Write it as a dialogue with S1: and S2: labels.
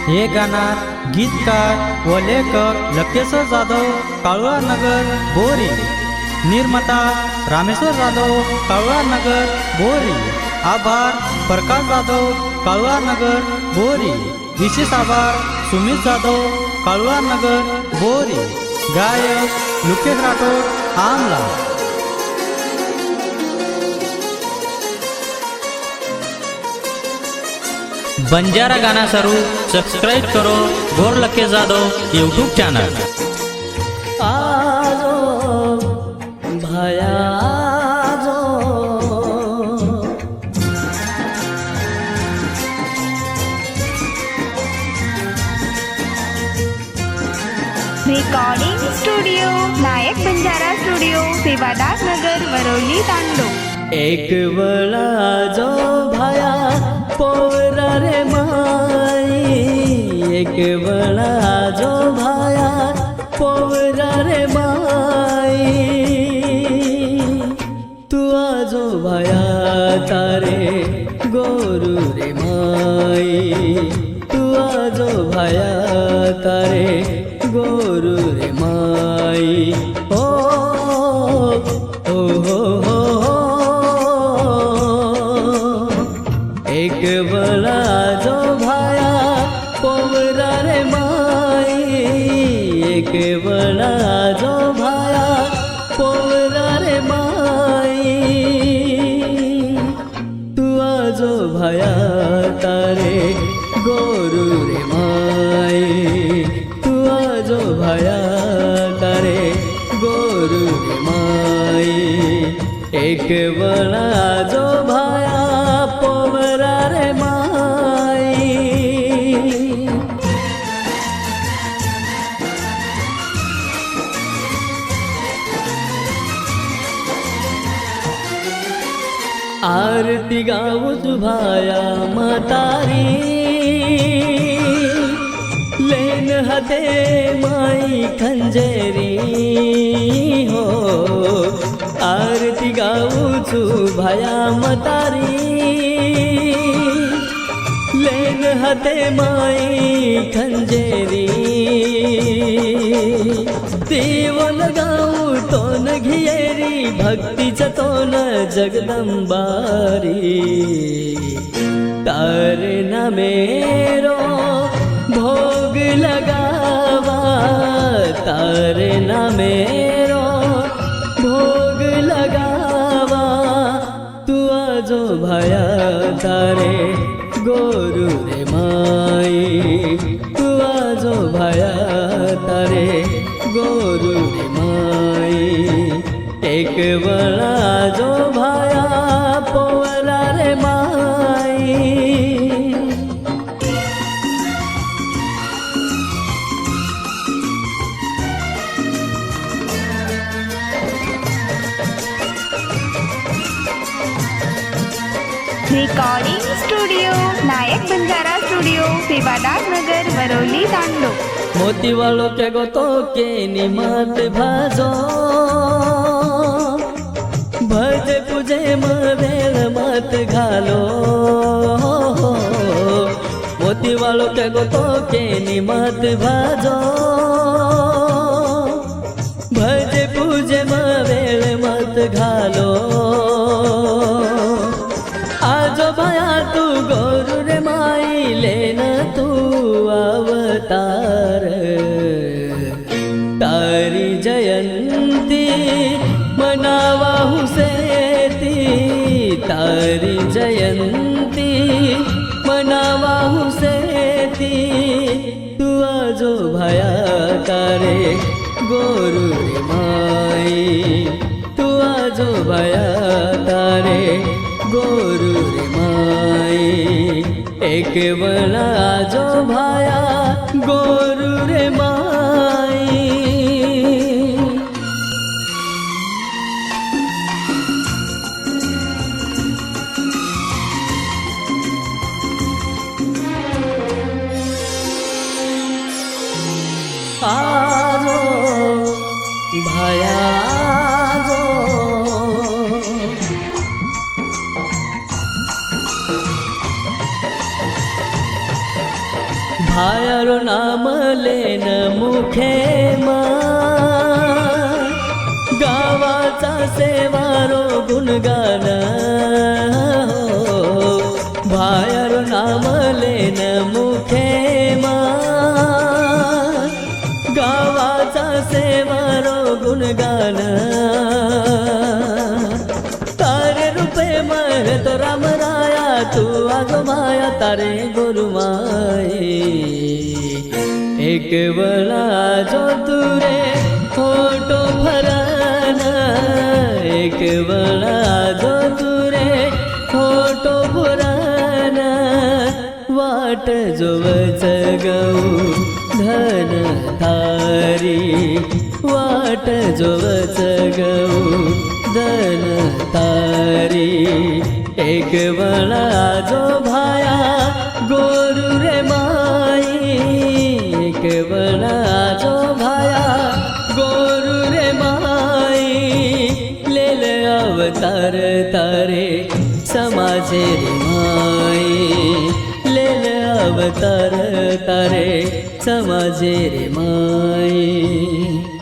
S1: हे गाणार गीतकार व लेखक लकेश्वर जाधव काळुळा नगर बोरी। निर्माता रामेश्वर जाधव काळुळा नगर बोरी। आभार प्रकाश जाधव काळुळा नगर बोरी। विशेष आभार सुमित जाधव काळुळा नगर बोरी। गायक लुकेश राठोड आमला। बंजारा गाना सरू सब्सक्राइब करो गोर लकेश जाधव यूट्यूब चैनल।
S2: आजो भाया आजो
S3: रिकॉर्डिंग स्टूडियो नायक बंजारा स्टूडियो सेवादास नगर वरवली तांडो।
S2: एक वेळा जो भाया पोवरा रे माई। एक वेळा जो भाया पोवरा रे माई। तू आजो भाया तारे गोरू रे माई। तू आजो भाया तारे गोरू रे माई। ओ हो एक वेळा जो भाया पोवरा रे माई। एक वेळा जो भाया पोवरा रे माई। तू आजो भाया तारे गोरू रे माई। तू आजो भाया तारे गोरू रे माई। एक वेळा जो भाया पोवरा रे माई। आरती गाऊच भाया म्हातारी। लेन हाते माई खंजेरी हो। आरती गाऊच भाया म्हातारी। लेन हाते माई खंजेरी। देवन गाऊ तोन घियेरी भक्तीचं तोन जगदंबारी। तारे न मेरो भोग लगावा। तारे न मेरो भोग लगावा। तू आजो भाया तारे गोरू रे माई। तू आजो भाया तारे गोरू रे माई। एक वेळा जो भाया पोवरा रे माई।
S3: रिकॉर्डिंग स्टूडियो नायक बंजारा स्टूडियो सेवादास नगर वरवली तांडो।
S2: मोती वालो के गोतो के निमत भाजो। भजे पूजे वेळ मत घालो। मोती वालो के गोतो के निमत भाजो। भजे पूजे वेळ मत घालो। आजो भाया तू गोरू रे माई। लेन तू अवतार। तारी जयंती मनावा हुसेती। तारी जयंती मनावा हुसेती। तू आजो भाया तारे गोरू रे माई। तू आजो भाया तारे गोरू रे माई। एक वेळा जो भाया गोरू रे माई। आजो भाया आजो भाई मुखे गावाचा सेवारो गुणगान बाहेर नाम लेन मुखे गावाचा सेवारो गुणगान तारे रूपे मर तो राम राया तू आगो माया तारे गुरु माई एक बळा जो तुरे फोटो भरान एक बळा जो तुरे फोटो भरान वाट जोवच गऊ धन तारी वाट जोवच गऊ धन तारी एक बळा जो भाया गोरु रे माई एक बळा जो भाया गोरु रे माई लेल अवतार तारे समाजे रे माई लेल अवतार तारे समाजे रे माई।